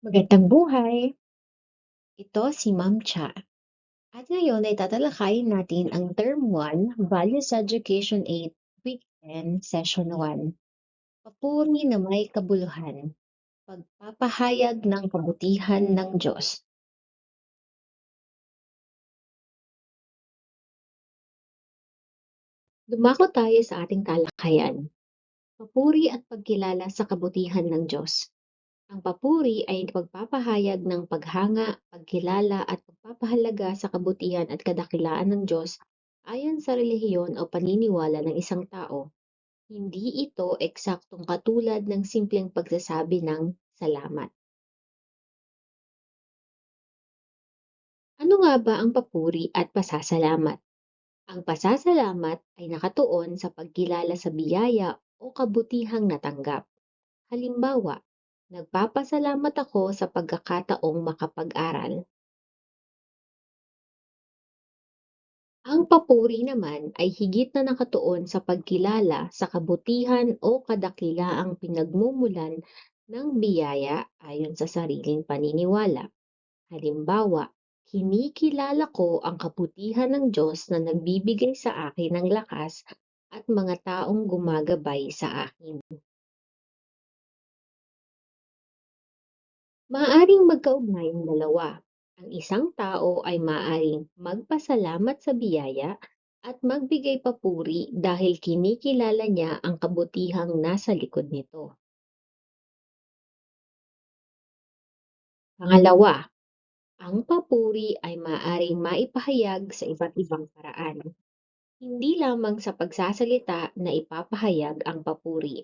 Magandang buhay! Ito si Ma'am Cha. At ngayon ay tatalakayin natin ang Term 1, Values Education 8, Week 10, Session 1. Papuri na may kabuluhan. Pagpapahayag ng kabutihan ng Diyos. Dumako tayo sa ating talakayan. Papuri at pagkilala sa kabutihan ng Diyos. Ang papuri ay pagpapahayag ng paghanga, pagkilala at pagpapahalaga sa kabutihan at kadakilaan ng Diyos ayon sa relihiyon o paniniwala ng isang tao. Hindi ito eksaktong katulad ng simpleng pagsasabi ng salamat. Ano nga ba ang papuri at pasasalamat? Ang pasasalamat ay nakatuon sa pagkilala sa biyaya o kabutihang natanggap. Halimbawa, nagpapasalamat ako sa pagkakataong makapag-aral. Ang papuri naman ay higit na nakatuon sa pagkilala sa kabutihan o kadakilaang pinagmumulan ng biyaya ayon sa sariling paniniwala. Halimbawa, kinikilala ko ang kabutihan ng Diyos na nagbibigay sa akin ng lakas at mga taong gumagabay sa akin. Maaaring magkaugnay ang dalawa. Ang isang tao ay maaaring magpasalamat sa biyaya at magbigay papuri dahil kinikilala niya ang kabutihang nasa likod nito. Pangalawa, ang papuri ay maaaring maipahayag sa iba't ibang paraan. Hindi lamang sa pagsasalita na ipapahayag ang papuri.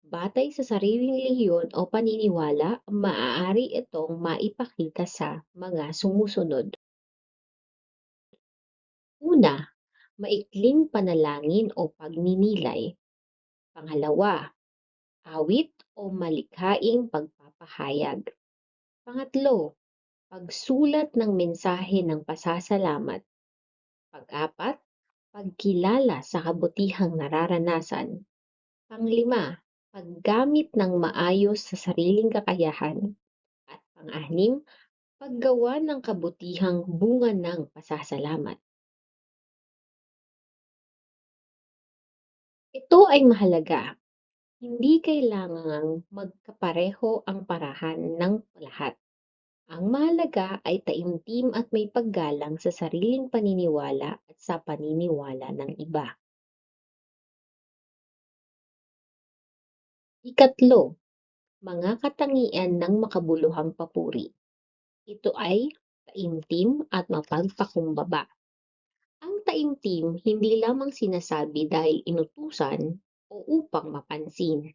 Batay sa sariling lehiyon o paniniwala, maaari itong maipakita sa mga sumusunod. Una, maikling panalangin o pagninilay. Pangalawa, awit o malikhaing pagpapahayag. Pangatlo, pagsulat ng mensahe ng pasasalamat. Pang-apat, pagkilala sa kabutihang nararanasan. Panglima, paggamit ng maayos sa sariling kakayahan. At pang-anim, paggawa ng kabutihang bunga ng pasasalamat. Ito ay mahalaga. Hindi kailangang magkapareho ang parahan ng lahat. Ang mahalaga ay taimtim at may paggalang sa sariling paniniwala at sa paniniwala ng iba. Ikatlo, mga katangian ng makabuluhang papuri. Ito ay taimtim at mapagpakumbaba. Ang taimtim hindi lamang sinasabi dahil inutusan o upang mapansin.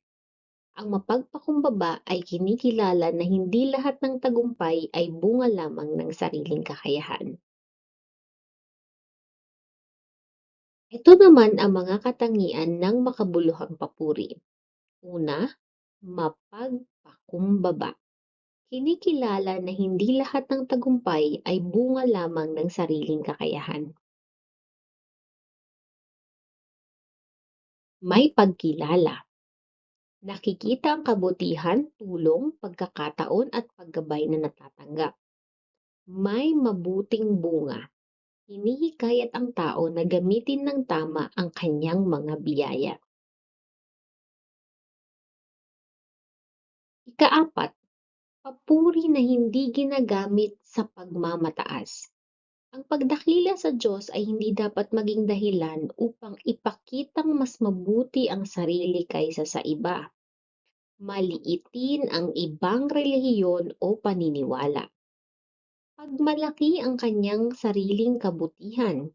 Ang mapagpakumbaba ay kinikilala na hindi lahat ng tagumpay ay bunga lamang ng sariling kakayahan. Ito naman ang mga katangian ng makabuluhang papuri. Una, mapagpakumbaba. Kinikilala na hindi lahat ng tagumpay ay bunga lamang ng sariling kakayahan. May pagkilala. Nakikita ang kabutihan, tulong, pagkakataon at paggabay na natatanggap. May mabuting bunga. Hinihikayat ang tao na gamitin ng tama ang kanyang mga biyaya. Ikaapat, papuri na hindi ginagamit sa pagmamataas. Ang pagdakila sa Diyos ay hindi dapat maging dahilan upang ipakitang mas mabuti ang sarili kaysa sa iba. Maliitin ang ibang relihiyon o paniniwala. Pagmalaki ang kanyang sariling kabutihan.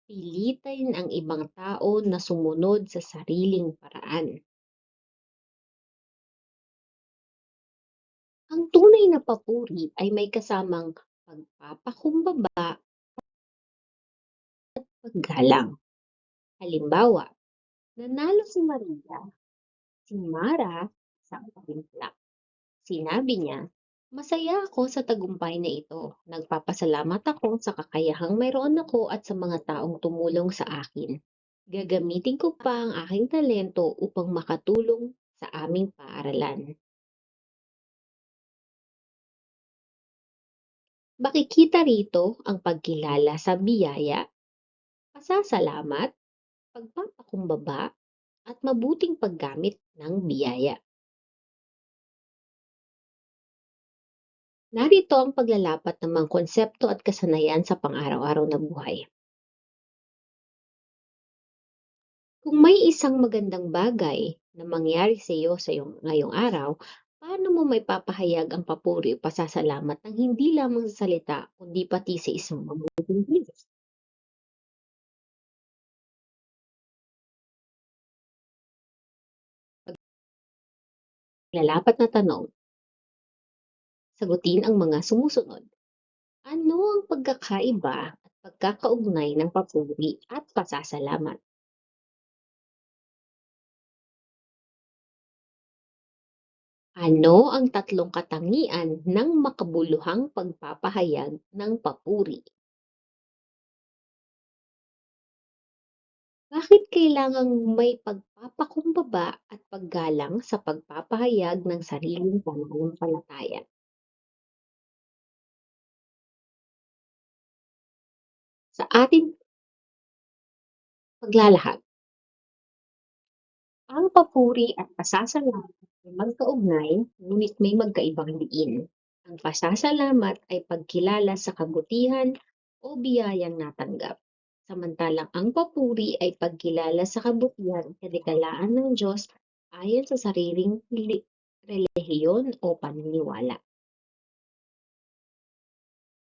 Pilitin ang ibang tao na sumunod sa sariling paraan. Ang tunay na papuri ay may kasamang pagpapakumbaba at paggalang. Halimbawa, nanalo si Maria, si Mara sa patimpla. Sinabi niya, "Masaya ako sa tagumpay na ito. Nagpapasalamat ako sa kakayahang mayroon ako at sa mga taong tumulong sa akin. Gagamitin ko pa ang aking talento upang makatulong sa aming paaralan." Makikita rito ang pagkilala sa biyaya, pasasalamat, pagpapakumbaba, at mabuting paggamit ng biyaya. Narito ang paglalapat ng mga konsepto at kasanayan sa pang-araw-araw na buhay. Kung may isang magandang bagay na mangyari sa iyo sa iyong ngayong araw, paano mo may papahayag ang papuri o pasasalamat ng hindi lamang sa salita, kundi pati sa isang mabuting kilos? Lalapat na tanong, sagutin ang mga sumusunod. Ano ang pagkakaiba at pagkakaugnay ng papuri at pasasalamat? Ano ang tatlong katangian ng makabuluhang pagpapahayag ng papuri? Bakit kailangang may pagpapakumbaba at paggalang sa pagpapahayag ng sariling pananampalataya? Sa ating paglalahad, ang papuri at pasasalamat ay magkaugnay ngunit may magkaibang diin. Ang pasasalamat ay pagkilala sa kabutihan o biyayang natanggap, samantalang ang papuri ay pagkilala sa kabutihan at kadikalaan ng Diyos ayon sa sariling relihiyon o paniniwala.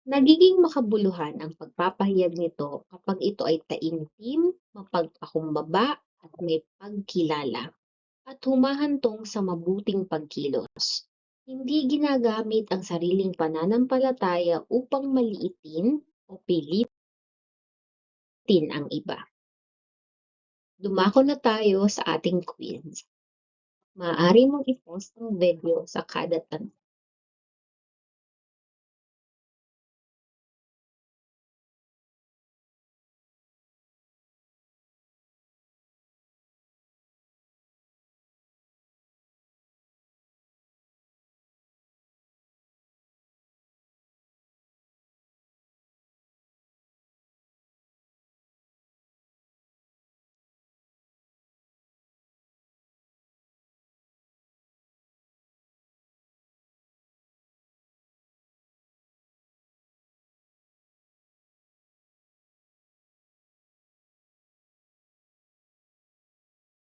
Nagiging makabuluhan ang pagpapahayag nito kapag ito ay taimtim, mapagpakumbaba at may pagkilala, at humahantong sa mabuting pagkilos. Hindi ginagamit ang sariling pananampalataya upang maliitin o pilitin ang iba. Dumako na tayo sa ating quiz. Maaari mong i-post ang video sa kada tanong.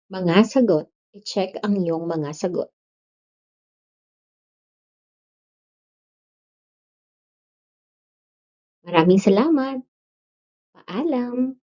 Mga sagot. I-check ang iyong mga sagot. Maraming salamat. Paalam.